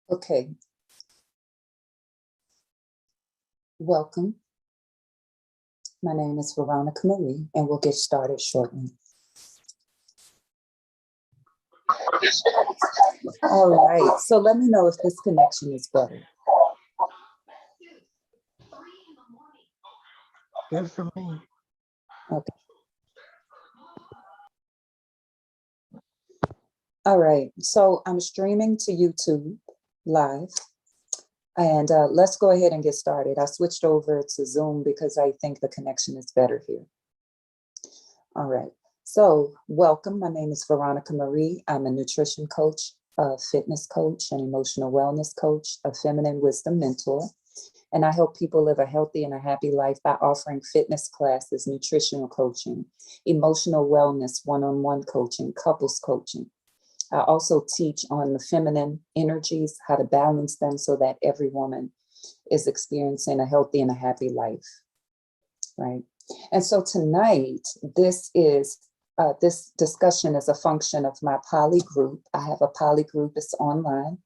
Okay, welcome. My name is Veronica Marie, and we'll get started shortly. All right, so let me know if this connection is better. Good for me. Okay. All right, so I'm streaming to YouTube live, and let's go ahead and get started. I switched over to Zoom because I think the connection is better here. All right, so welcome. My name is Veronica Marie. I'm a nutrition coach, a fitness coach, an emotional wellness coach, a feminine wisdom mentor. And I help people live a healthy and a happy life by offering fitness classes, nutritional coaching, emotional wellness, one-on-one coaching, couples coaching. I also teach on the feminine energies, how to balance them so that every woman is experiencing a healthy and a happy life, right? And so tonight, this discussion is a function of my poly group. I have a poly group, it's online.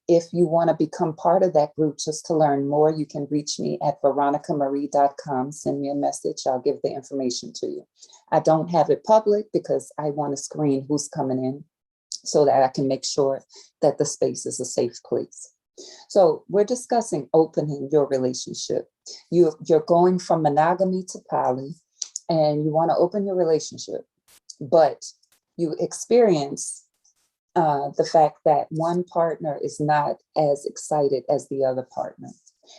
If you want to become part of that group just to learn more, you can reach me at veronicamarie.com. Send me a message. I'll give the information to you. I don't have it public because I want to screen who's coming in so that I can make sure that the space is a safe place. So we're discussing opening your relationship. You're going from monogamy to poly, and you want to open your relationship, but you experience the fact that one partner is not as excited as the other partner.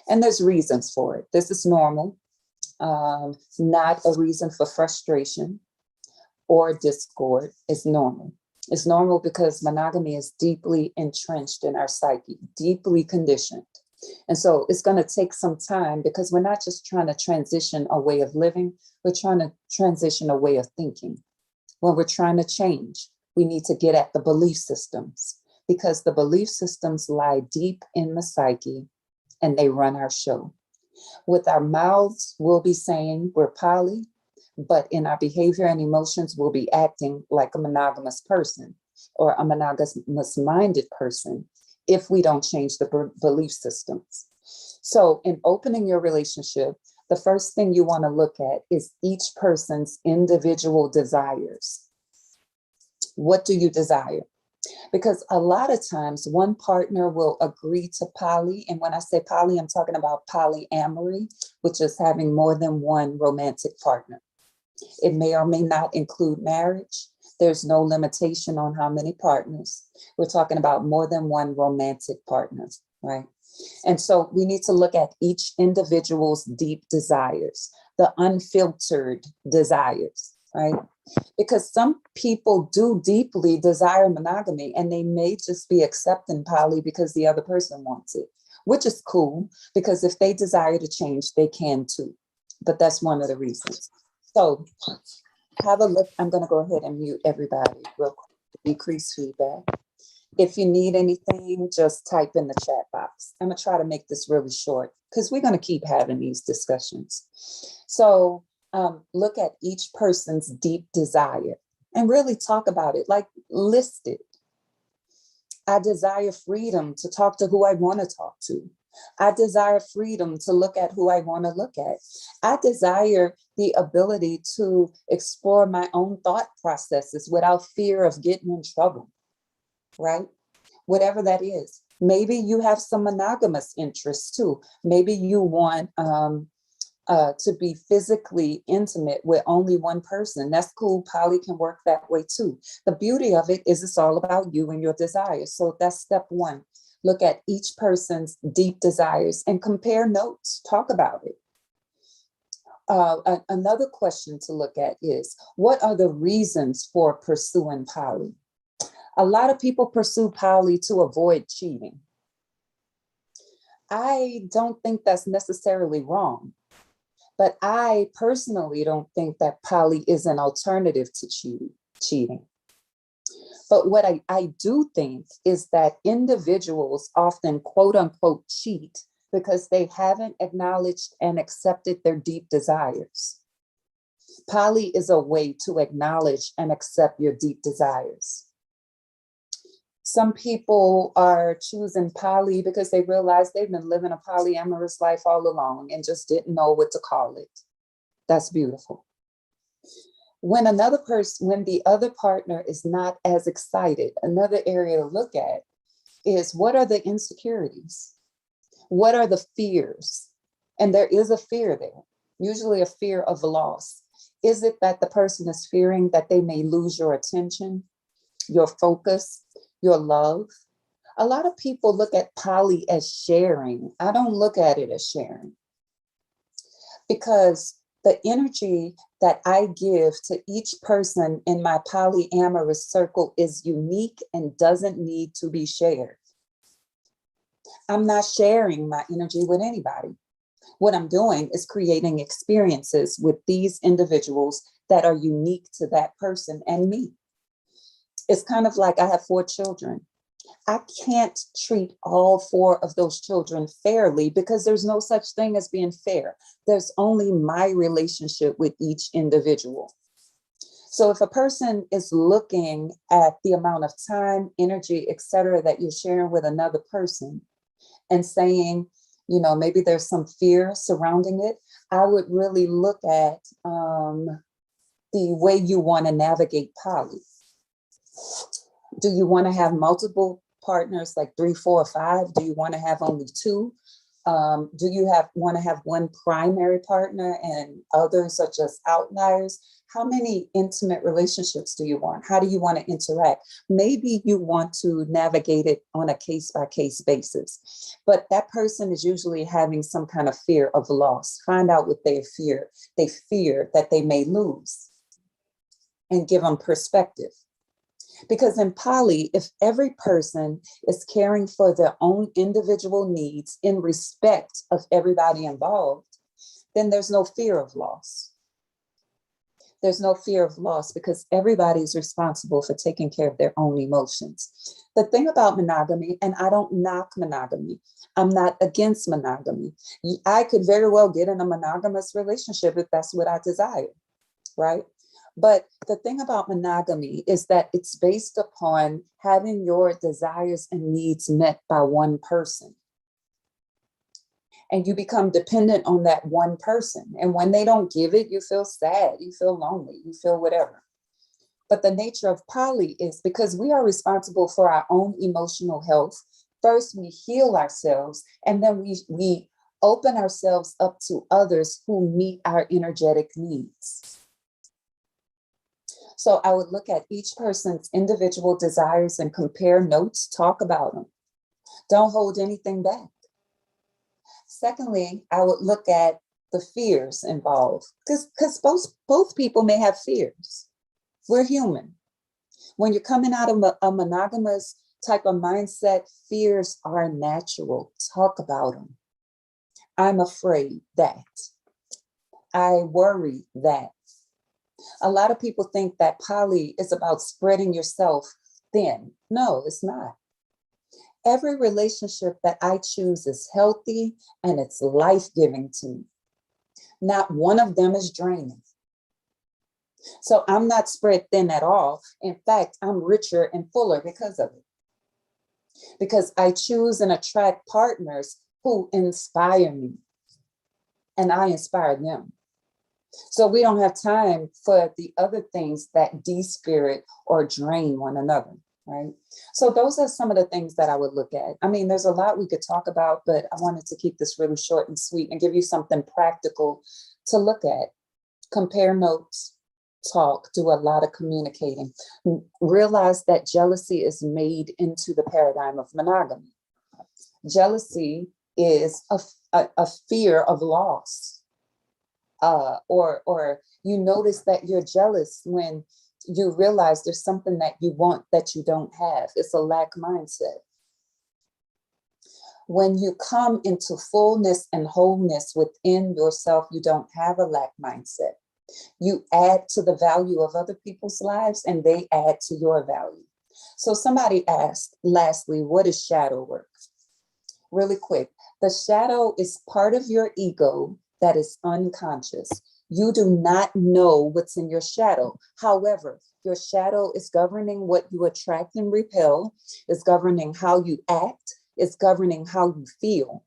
And there's reasons for it. This is normal, not a reason for frustration or discord. It's normal. It's normal because monogamy is deeply entrenched in our psyche, deeply conditioned. And so it's going to take some time because we're not just trying to transition a way of living, we're trying to transition a way of thinking. When we're trying to change, we need to get at the belief systems because the belief systems lie deep in the psyche and they run our show. With our mouths, we'll be saying we're poly, but in our behavior and emotions, we'll be acting like a monogamous person or a monogamous-minded person if we don't change the belief systems. So in opening your relationship, the first thing you want to look at is each person's individual desires. What do you desire? Because a lot of times one partner will agree to poly. And when I say poly, I'm talking about polyamory, which is having more than one romantic partner. It may or may not include marriage. There's no limitation on how many partners. We're talking about more than one romantic partner, right? And so we need to look at each individual's deep desires, the unfiltered desires, right? Because some people do deeply desire monogamy and they may just be accepting poly because the other person wants it, which is cool because if they desire to change, they can too. But that's one of the reasons. So have a look. I'm going to go ahead and mute everybody real quick to decrease feedback. If you need anything, just type in the chat box. I'm going to try to make this really short because we're going to keep having these discussions. So look at each person's deep desire and really talk about it, like list it. I desire freedom to talk to who I want to talk to. I desire freedom to look at who I want to look at. I desire the ability to explore my own thought processes without fear of getting in trouble, right? Whatever that is. Maybe you have some monogamous interests too. Maybe you want to be physically intimate with only one person. That's cool. Poly can work that way too. The beauty of it is it's all about you and your desires. So that's step one. Look at each person's deep desires and compare notes. Talk about it. Another question to look at is, what are the reasons for pursuing poly? A lot of people pursue poly to avoid cheating. I don't think that's necessarily wrong. But I personally don't think that poly is an alternative to cheating. But what I do think is that individuals often, quote unquote, cheat because they haven't acknowledged and accepted their deep desires. Poly is a way to acknowledge and accept your deep desires. Some people are choosing poly because they realize they've been living a polyamorous life all along and just didn't know what to call it. That's beautiful. When the other partner is not as excited, another area to look at is, what are the insecurities? What are the fears? And there is a fear there, usually a fear of loss. Is it that the person is fearing that they may lose your attention, your focus, your love? A lot of people look at poly as sharing. I don't look at it as sharing, because the energy that I give to each person in my polyamorous circle is unique and doesn't need to be shared. I'm not sharing my energy with anybody. What I'm doing is creating experiences with these individuals that are unique to that person and me. It's kind of like I have 4 children. I can't treat all 4 of those children fairly, because there's no such thing as being fair. There's only my relationship with each individual. So if a person is looking at the amount of time, energy, etc., that you're sharing with another person and saying, maybe there's some fear surrounding it, I would really look at the way you want to navigate poly. Do you want to have multiple partners, like 3, 4, or 5? Do you want to have only 2? Do you want to have one primary partner and others are just outliers? How many intimate relationships do you want? How do you want to interact? Maybe you want to navigate it on a case-by-case basis, but that person is usually having some kind of fear of loss. Find out what they fear. They fear that they may lose, and give them perspective. Because in poly, if every person is caring for their own individual needs in respect of everybody involved, then there's no fear of loss. There's no fear of loss because everybody is responsible for taking care of their own emotions. The thing about monogamy, and I don't knock monogamy, I'm not against monogamy. I could very well get in a monogamous relationship if that's what I desire, right? But the thing about monogamy is that it's based upon having your desires and needs met by one person. And you become dependent on that one person. And when they don't give it, you feel sad, you feel lonely, you feel whatever. But the nature of poly is, because we are responsible for our own emotional health, first we heal ourselves, and then we open ourselves up to others who meet our energetic needs. So I would look at each person's individual desires and compare notes, talk about them. Don't hold anything back. Secondly, I would look at the fears involved, because both people may have fears. We're human. When you're coming out of a monogamous type of mindset, fears are natural. Talk about them. I'm afraid that. I worry that. A lot of people think that poly is about spreading yourself thin. No, it's not. Every relationship that I choose is healthy and it's life-giving to me. Not one of them is draining. So I'm not spread thin at all. In fact, I'm richer and fuller because of it. Because I choose and attract partners who inspire me, and I inspire them. So we don't have time for the other things that de-spirit or drain one another, right? So those are some of the things that I would look at. I mean, there's a lot we could talk about, but I wanted to keep this really short and sweet and give you something practical to look at. Compare notes, talk, do a lot of communicating. Realize that jealousy is made into the paradigm of monogamy. Jealousy is a fear of loss. Or you notice that you're jealous when you realize there's something that you want that you don't have. It's a lack mindset. When you come into fullness and wholeness within yourself, you don't have a lack mindset. You add to the value of other people's lives and they add to your value. So somebody asked, lastly, what is shadow work? Really quick, the shadow is part of your ego that is unconscious. You do not know what's in your shadow. However, Your shadow is governing what you attract and repel, is governing how you act, is governing how you feel.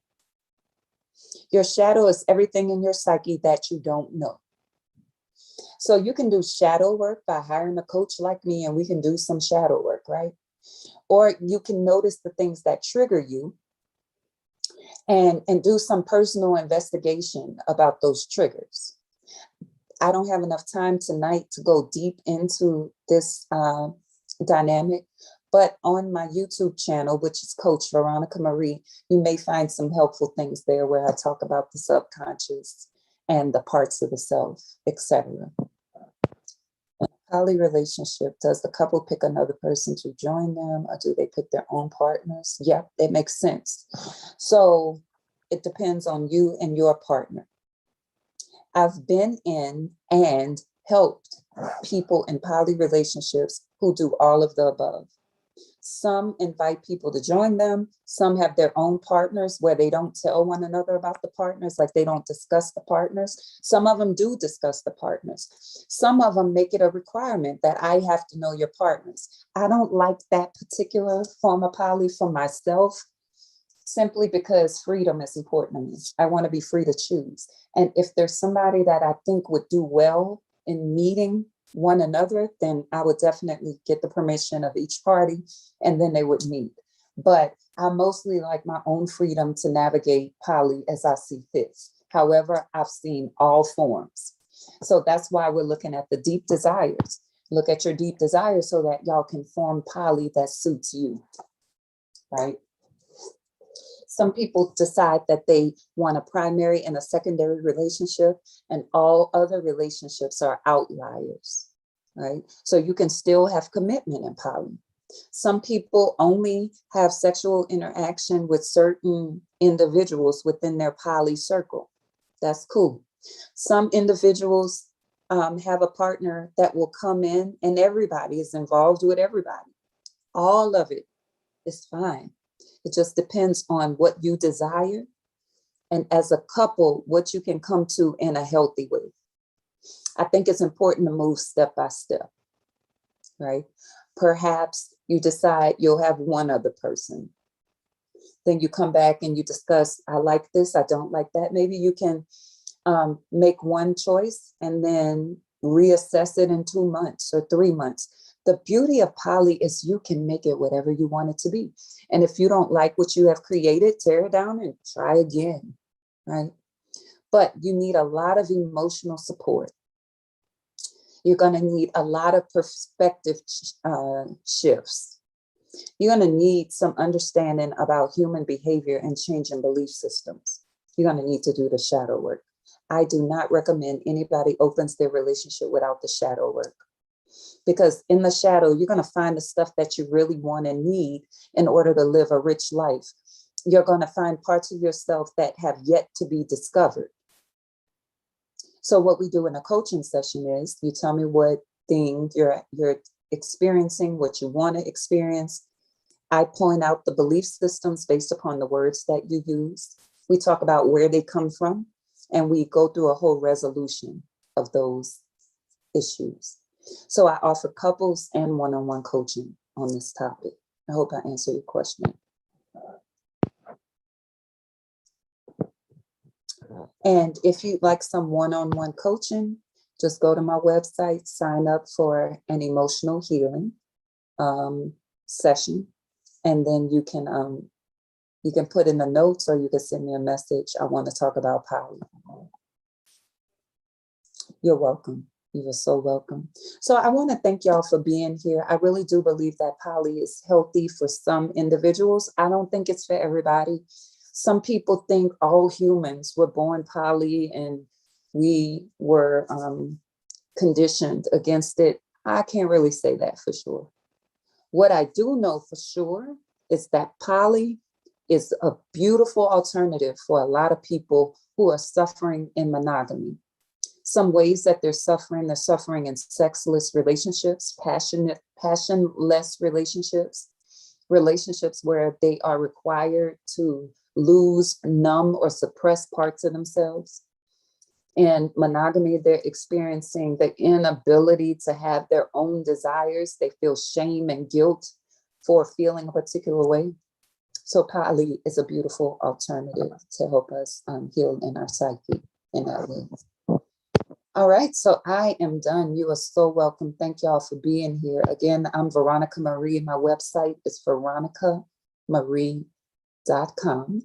Your shadow is everything in your psyche that you don't know. So you can do shadow work by hiring a coach like me, and we can do some shadow work, right? Or you can notice the things that trigger you and do some personal investigation about those triggers. I don't have enough time tonight to go deep into this dynamic, but on my YouTube channel, which is Coach Veronica Marie, you may find some helpful things there where I talk about the subconscious and the parts of the self, etc. Poly relationship, does the couple pick another person to join them, or do they pick their own partners? Yeah, it makes sense. So it depends on you and your partner. I've been in and helped people in poly relationships who do all of the above. Some invite people to join them. Some have their own partners where they don't tell one another about the partners, like they don't discuss the partners. Some of them do discuss the partners. Some of them make it a requirement that I have to know your partners. I don't like that particular form of poly for myself, simply because freedom is important to me. I want to be free to choose. And if there's somebody that I think would do well in meeting one another, then I would definitely get the permission of each party, and then they would meet. But I mostly like my own freedom to navigate poly as I see fit. However, I've seen all forms. So that's why we're looking at the deep desires. Look at your deep desires so that y'all can form poly that suits you, right? Some people decide that they want a primary and a secondary relationship, and all other relationships are outliers, right? So you can still have commitment in poly. Some people only have sexual interaction with certain individuals within their poly circle. That's cool. Some individuals have a partner that will come in and everybody is involved with everybody. All of it is fine. It just depends on what you desire, and as a couple, what you can come to in a healthy way. I think it's important to move step by step, right? Perhaps you decide you'll have one other person. Then you come back and you discuss, I like this, I don't like that. Maybe you can make one choice and then reassess it in 2 months or 3 months. The beauty of poly is you can make it whatever you want it to be. And if you don't like what you have created, tear it down and try again, right? But you need a lot of emotional support. You're going to need a lot of perspective shifts. You're going to need some understanding about human behavior and changing belief systems. You're going to need to do the shadow work. I do not recommend anybody opens their relationship without the shadow work. Because in the shadow, you're going to find the stuff that you really want and need in order to live a rich life. You're going to find parts of yourself that have yet to be discovered. So what we do in a coaching session is you tell me what thing you're experiencing, what you want to experience. I point out the belief systems based upon the words that you use. We talk about where they come from, and we go through a whole resolution of those issues. So I offer couples and one-on-one coaching on this topic. I hope I answered your question. And if you'd like some one-on-one coaching, just go to my website, sign up for an emotional healing session, and then you can put in the notes, or you can send me a message. I want to talk about poly. You're welcome. You are so welcome. So I want to thank y'all for being here. I really do believe that poly is healthy for some individuals. I don't think it's for everybody. Some people think all humans were born poly and we were conditioned against it. I can't really say that for sure. What I do know for sure is that poly is a beautiful alternative for a lot of people who are suffering in monogamy. Some ways that they're suffering in sexless relationships, passionless relationships, relationships where they are required to lose, numb, or suppress parts of themselves. In monogamy, they're experiencing the inability to have their own desires. They feel shame and guilt for feeling a particular way. So poly is a beautiful alternative to help us heal in our psyche in that way. All right, so I am done. You are so welcome. Thank y'all for being here. Again, I'm Veronica Marie. My website is veronicamarie.com.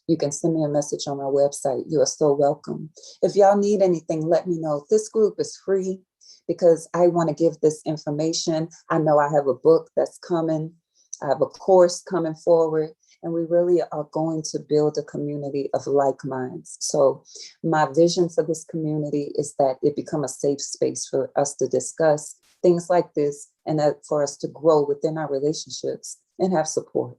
You can send me a message on my website. You are so welcome. If y'all need anything, let me know. This group is free because I want to give this information. I know I have a book that's coming. I have a course coming forward, and we really are going to build a community of like minds. So my vision for this community is that it become a safe space for us to discuss things like this, and that for us to grow within our relationships and have support.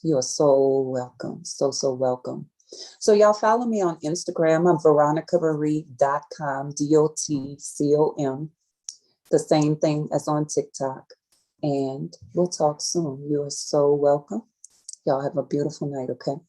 You are so welcome. So, so welcome. So y'all follow me on Instagram. I'm veronicamarie.com, DOTCOM. The same thing as on TikTok. And we'll talk soon. You are so welcome. Y'all have a beautiful night, okay?